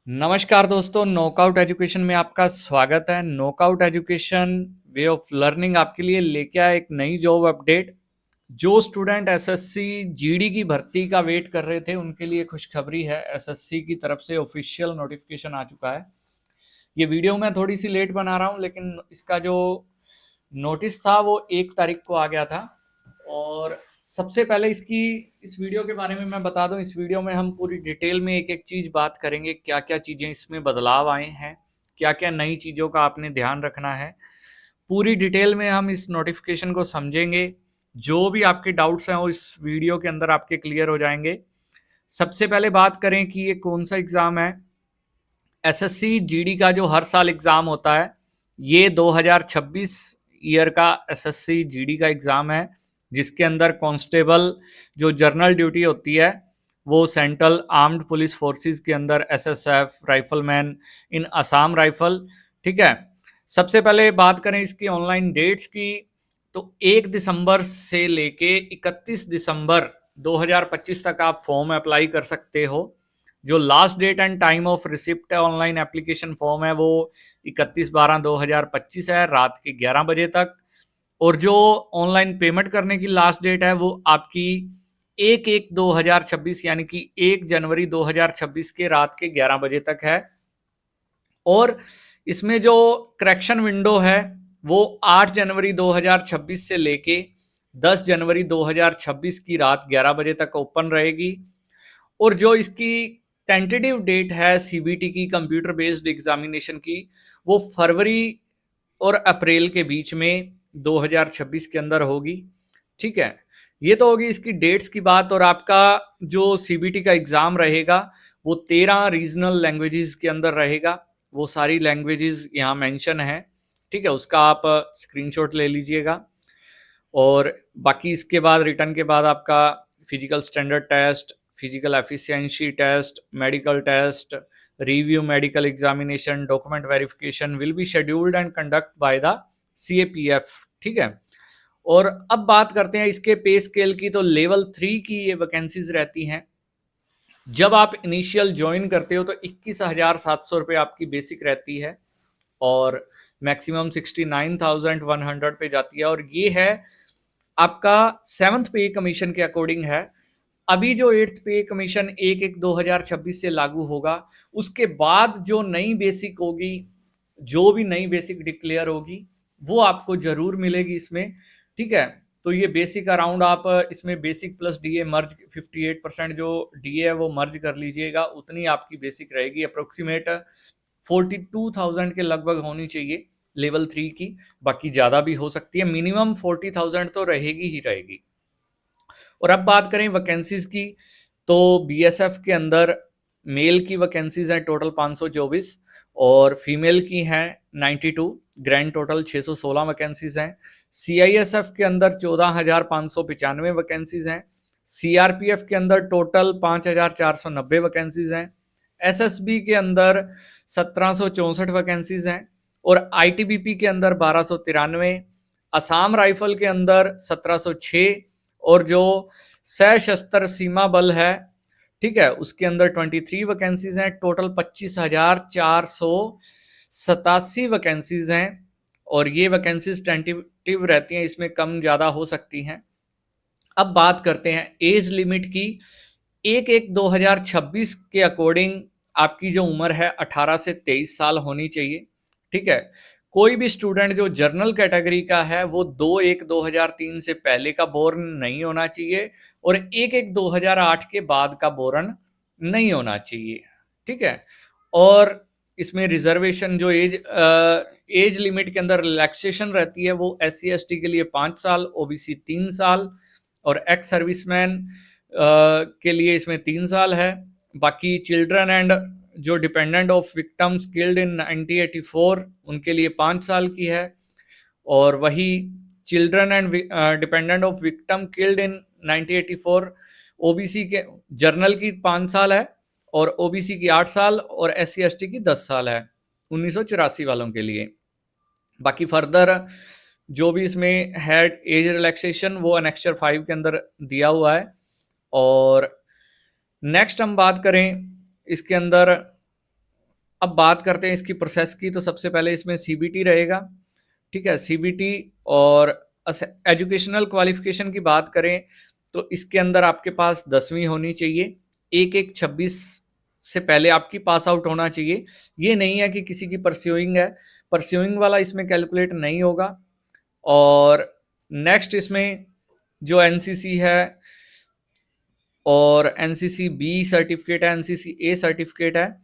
नमस्कार दोस्तों, knockout education में आपका स्वागत है। Knockout education way of learning आपके लिए लेके आया एक नई जॉब अपडेट। जो स्टूडेंट एसएससी जीडी की भर्ती का वेट कर रहे थे उनके लिए खुशखबरी है। एसएससी की तरफ से ऑफिशियल नोटिफिकेशन आ चुका है। ये वीडियो मैं थोड़ी सी लेट बना रहा हूँ, लेकिन इसका जो नोटिस था वो 1 तारीख को आ गया था। और सबसे पहले इस वीडियो के बारे में मैं बता दूं, इस वीडियो में हम पूरी डिटेल में एक एक चीज़ बात करेंगे, क्या क्या चीज़ें इसमें बदलाव आए हैं, क्या क्या नई चीज़ों का आपने ध्यान रखना है। पूरी डिटेल में हम इस नोटिफिकेशन को समझेंगे। जो भी आपके डाउट्स हैं वो इस वीडियो के अंदर आपके क्लियर हो जाएंगे। सबसे पहले बात करें कि ये कौन सा एग्ज़ाम है। एसएससी जीडी का जो हर साल एग्ज़ाम होता है, ये 2026 ईयर का एसएससी जीडी का एग्ज़ाम है, जिसके अंदर कांस्टेबल जो जनरल ड्यूटी होती है वो सेंट्रल आर्म्ड पुलिस फोर्सेस के अंदर एसएसएफ, राइफलमैन इन असम राइफल। ठीक है। सबसे पहले बात करें इसकी ऑनलाइन डेट्स की, तो 1 दिसंबर से लेके 31 दिसंबर 2025 तक आप फॉर्म अप्लाई कर सकते हो। जो last date and time of receipt है ऑनलाइन एप्लीकेशन फॉर्म है वो 31/12/2025 है, रात के 11 बजे तक। और जो ऑनलाइन पेमेंट करने की लास्ट डेट है वो आपकी 1/1/2026 यानी कि 1 जनवरी 2026 के रात के 11 बजे तक है। और इसमें जो करेक्शन विंडो है वो 8 जनवरी 2026 से लेके 10 जनवरी 2026 की रात 11 बजे तक ओपन रहेगी। और जो इसकी टेंटेटिव डेट है सीबीटी की, कंप्यूटर बेस्ड एग्जामिनेशन की, वो फरवरी और अप्रैल के बीच में 2026 के अंदर होगी। ठीक है। ये तो होगी इसकी डेट्स की बात। और आपका जो सीबीटी का एग्ज़ाम रहेगा वो 13 रीजनल लैंग्वेजेस के अंदर रहेगा। वो सारी लैंग्वेजेस यहाँ मेंशन है। ठीक है, उसका आप स्क्रीनशॉट ले लीजिएगा। और बाकी इसके बाद रिटर्न के बाद आपका physical standard test, physical efficiency test, medical test, review medical examination, document verification will be scheduled and conduct by the CAPF. ठीक है। और अब बात करते हैं इसके पे स्केल की, तो लेवल 3 की ये वैकेंसीज रहती हैं। जब आप इनिशियल ज्वाइन करते हो तो 21,700 रुपये आपकी बेसिक रहती है और मैक्सिमम 69,100 पे जाती है। और ये है आपका 7th पे कमीशन के अकॉर्डिंग है। अभी जो 8th पे कमीशन 1/1/2026 से लागू होगा, उसके बाद जो नई बेसिक होगी, जो भी नई बेसिक डिक्लेयर होगी वो आपको जरूर मिलेगी इसमें। ठीक है। तो ये बेसिक अराउंड आप इसमें बेसिक प्लस डीए मर्ज 58% जो डीए है वो मर्ज कर लीजिएगा, उतनी आपकी बेसिक रहेगी। अप्रोक्सीमेट 42,000 के लगभग होनी चाहिए लेवल 3 की। बाकी ज़्यादा भी हो सकती है, मिनिमम 40,000 तो रहेगी ही रहेगी। और अब बात करें वैकेंसीज की, तो बीएसएफ के अंदर मेल की वैकेंसीज हैं टोटल 524 और फीमेल की हैं 92। ग्रैंड टोटल 616 वैकेंसीज हैं। सीआईएसएफ के अंदर 14,595 वैकेंसीज हैं। सीआरपीएफ के अंदर टोटल 5,490 वैकेंसीज हैं। एसएसबी के अंदर 1,764 वैकेंसीज हैं और आईटीबीपी के अंदर 1,293। असम राइफल के अंदर 1,706 और जो सशस्त्र सीमा बल है, ठीक है, उसके अंदर 23 वैकेंसीज हैं। टोटल 25,487 वैकेंसीज हैं और ये वैकेंसीज टेंटेटिव रहती हैं, इसमें कम ज़्यादा हो सकती हैं। अब बात करते हैं एज लिमिट की। 1/1/2026 के अकॉर्डिंग आपकी जो उम्र है 18 से 23 साल होनी चाहिए। ठीक है। कोई भी स्टूडेंट जो जर्नल कैटेगरी का है वो 2/1/2003 से पहले का बोर्न नहीं होना चाहिए और 1/1/2008 के बाद का बोर्न नहीं होना चाहिए। ठीक है। और इसमें रिजर्वेशन जो एज लिमिट के अंदर रिलैक्सेशन रहती है वो SC ST के लिए 5 साल, OBC 3 साल और एक्स सर्विसमैन के लिए इसमें 3 साल है। बाकी चिल्ड्रन एंड जो dependent of victims killed in 1984 उनके लिए 5 साल की है। और वही children and dependent of victim killed in 1984 OBC के जर्नल की 5 साल है और ओबीसी की 8 साल और SC ST की 10 साल है 1984 वालों के लिए। बाकी फर्दर जो भी इसमें है एज रिलैक्सेशन वो एनेक्चर 5 के अंदर दिया हुआ है। और नेक्स्ट हम बात करें इसके अंदर अब बात करते हैं इसकी प्रोसेस की। तो सबसे पहले इसमें सीबीटी रहेगा, ठीक है, सीबीटी। और एजुकेशनल क्वालिफिकेशन की बात करें तो इसके अंदर आपके पास 10वीं होनी चाहिए, 1/1/26 से पहले आपकी पास आउट होना चाहिए। ये नहीं है कि किसी की परस्यूइंग है, परस्यूइंग वाला इसमें कैलकुलेट नहीं होगा। और नेक्स्ट इसमें जो एनसीसी है और एनसीसी बी सर्टिफिकेट है, एनसीसी ए सर्टिफिकेट है,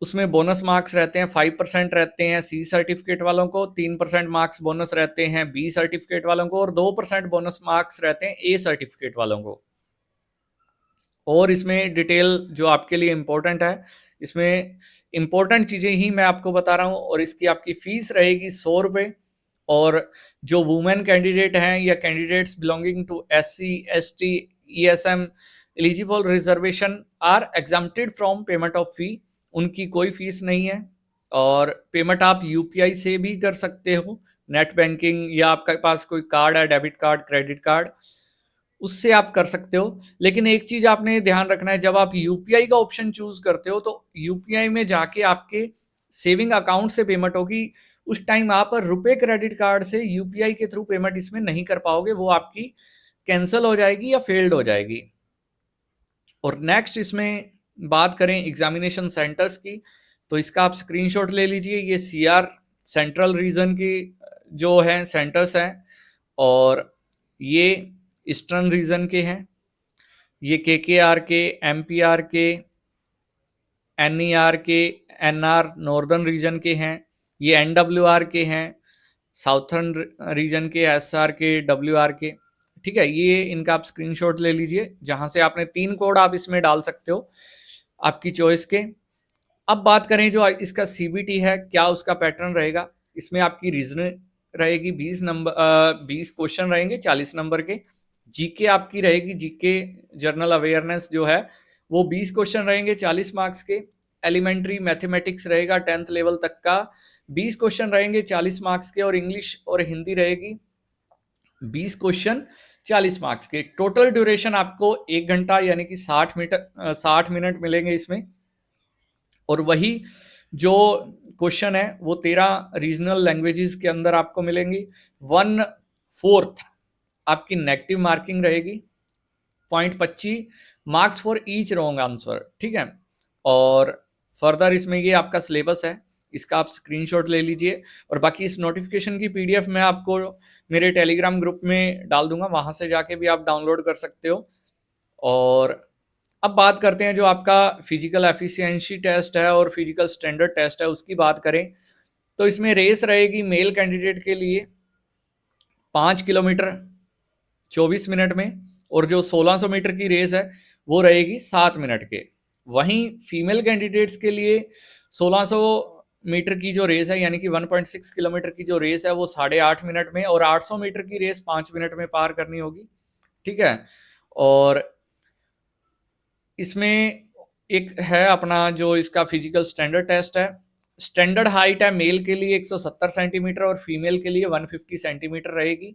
उसमें बोनस मार्क्स रहते हैं 5% रहते हैं सी सर्टिफिकेट वालों को, 3% मार्क्स बोनस रहते हैं बी सर्टिफिकेट वालों को, और 2% बोनस मार्क्स रहते हैं ए सर्टिफिकेट वालों को। और इसमें डिटेल जो आपके लिए इम्पोर्टेंट है, इसमें इम्पोर्टेंट चीज़ें ही मैं आपको बता रहा हूँ। और इसकी आपकी फीस रहेगी 100 रुपये। और जो वुमेन कैंडिडेट हैं या candidates belonging to SC ST ESM eligible reservation are exempted from payment of fee, उनकी कोई फीस नहीं है। और पेमेंट आप UPI से भी कर सकते हो, नेट बैंकिंग, या आपके पास कोई कार्ड है, डेबिट कार्ड, क्रेडिट कार्ड, उससे आप कर सकते हो। लेकिन एक चीज आपने ध्यान रखना है, जब आप UPI का ऑप्शन चूज करते हो तो UPI में जाके आपके सेविंग अकाउंट से पेमेंट होगी। उस टाइम आप रुपए क्रेडिट कार्ड से UPI के थ्रू पेमेंट इसमें नहीं कर पाओगे, वो आपकी कैंसिल हो जाएगी या फेल्ड हो जाएगी। और नेक्स्ट इसमें बात करें एग्जामिनेशन सेंटर्स की, तो इसका आप स्क्रीनशॉट ले लीजिए। ये CR सेंट्रल रीजन की जो है सेंटर्स हैं, और ये ईस्टर्न रीजन के हैं, ये KKR के, MPR के, NER के, NR नॉर्दर्न रीजन के हैं, ये NWR के हैं, साउथर्न रीजन के, SR के, WR के, ठीक है। ये इनका आप स्क्रीनशॉट ले लीजिए, जहां से आपने 3 कोड आप इसमें डाल सकते हो आपकी चॉइस के। अब बात करें जो इसका CBT है, क्या उसका पैटर्न रहेगा। इसमें आपकी रीजनिंग रहेगी 20 क्वेश्चन रहेंगे 40 नंबर के। जीके आपकी रहेगी, जीके जनरल अवेयरनेस जो है वो 20 क्वेश्चन रहेंगे 40 मार्क्स के। एलिमेंट्री मैथमेटिक्स रहेगा 10th लेवल तक का, 20 क्वेश्चन रहेंगे 40 मार्क्स के। और इंग्लिश और हिंदी रहेगी 20 क्वेश्चन 40 मार्क्स के। टोटल ड्यूरेशन आपको 1 घंटा यानी कि 60 मिनट मिलेंगे इसमें। और वही जो क्वेश्चन है वो 13 रीजनल लैंग्वेजेस के अंदर आपको मिलेंगी। 1/4 आपकी नेगेटिव मार्किंग रहेगी, 0.25 marks for each wrong answer, ठीक है। और फर्दर इसमें ये आपका सिलेबस है, इसका आप स्क्रीनशॉट ले लीजिए। और बाकी इस नोटिफिकेशन की PDF मैं आपको मेरे टेलीग्राम ग्रुप में डाल दूंगा, वहां से जाके भी आप डाउनलोड कर सकते हो। और अब बात करते हैं जो आपका फिजिकल एफिशिएंसी टेस्ट है और फिजिकल स्टैंडर्ड टेस्ट है, उसकी बात करें तो इसमें रेस रहेगी मेल कैंडिडेट के लिए 5 किलोमीटर 24 मिनट में, और जो 1600 मीटर की रेस है वो रहेगी 7 मिनट के। वहीं फीमेल कैंडिडेट्स के लिए 1600 मीटर की जो रेस है यानी कि 1.6 किलोमीटर की जो रेस है वो 8.5 मिनट में, और 800 मीटर की रेस 5 मिनट में पार करनी होगी, ठीक है। और इसमें एक है अपना जो इसका फिजिकल स्टैंडर्ड टेस्ट है। स्टैंडर्ड हाइट है मेल के लिए 170 सेंटीमीटर और फीमेल के लिए 150 सेंटीमीटर रहेगी।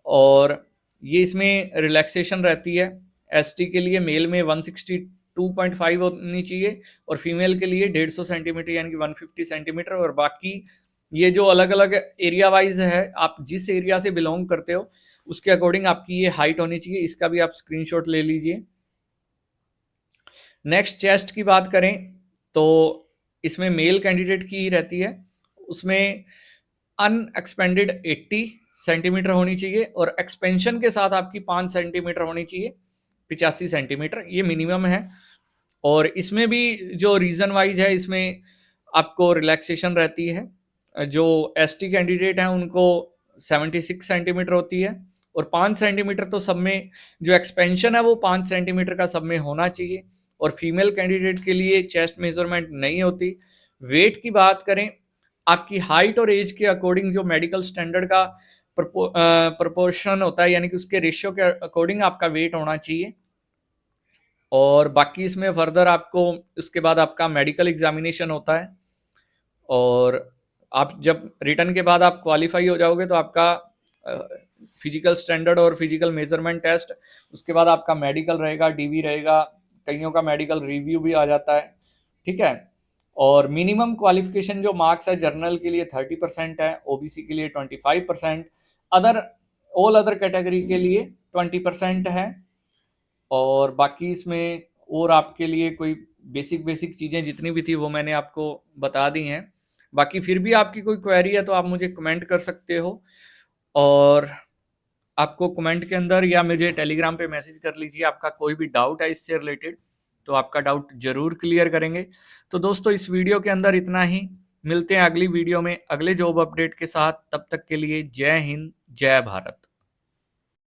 और ये इसमें रिलैक्सेशन रहती है। ST के लिए मेल में 162.5 होनी चाहिए और फीमेल के लिए 150 सेंटीमीटर यानी कि 150 सेंटीमीटर। और बाकी ये जो अलग अलग एरिया वाइज है, आप जिस एरिया से बिलोंग करते हो उसके अकॉर्डिंग आपकी ये हाइट होनी चाहिए, इसका भी आप स्क्रीनशॉट ले लीजिए। नेक्स्ट चेस्ट की बात करें तो इसमें मेल कैंडिडेट की ही रहती है, उसमें अनएक्सपेंडेड 80 सेंटीमीटर होनी चाहिए और एक्सपेंशन के साथ आपकी 5 सेंटीमीटर होनी चाहिए, 85 सेंटीमीटर ये मिनिमम है। और इसमें भी जो रीजन वाइज है इसमें आपको रिलैक्सेशन रहती है। जो ST कैंडिडेट हैं उनको 76 सेंटीमीटर होती है और 5 सेंटीमीटर तो सब में, जो एक्सपेंशन है वो 5 सेंटीमीटर का सब में होना चाहिए। और फीमेल कैंडिडेट के लिए चेस्ट मेजरमेंट नहीं होती। वेट की बात करें, आपकी हाइट और एज के अकॉर्डिंग जो मेडिकल स्टैंडर्ड का प्रपोर्शन होता है यानी कि उसके रेशियो के अकॉर्डिंग आपका वेट होना चाहिए। और बाकी इसमें फर्दर आपको उसके बाद आपका मेडिकल एग्जामिनेशन होता है, और आप जब रिटर्न के बाद आप क्वालिफाई हो जाओगे तो आपका फिजिकल स्टैंडर्ड और फिजिकल मेजरमेंट टेस्ट, उसके बाद आपका मेडिकल रहेगा, DV रहेगा, कईयों का मेडिकल रिव्यू भी आ जाता है, ठीक है। और मिनिमम क्वालिफिकेशन जो मार्क्स है जर्नल के लिए 30% है, ओबीसी के लिए 25%, ऑल अदर कैटेगरी के लिए 20% है। और बाकी इसमें और आपके लिए कोई बेसिक चीज़ें जितनी भी थी वो मैंने आपको बता दी हैं। बाकी फिर भी आपकी कोई क्वेरी है तो आप मुझे कमेंट कर सकते हो, और आपको कमेंट के अंदर या मुझे टेलीग्राम पे मैसेज कर लीजिए, आपका कोई भी डाउट है इससे रिलेटेड तो आपका डाउट ज़रूर क्लियर करेंगे। तो दोस्तों इस वीडियो के अंदर इतना ही, मिलते हैं अगली वीडियो में अगले जॉब अपडेट के साथ। तब तक के लिए जय हिंद, जय भारत।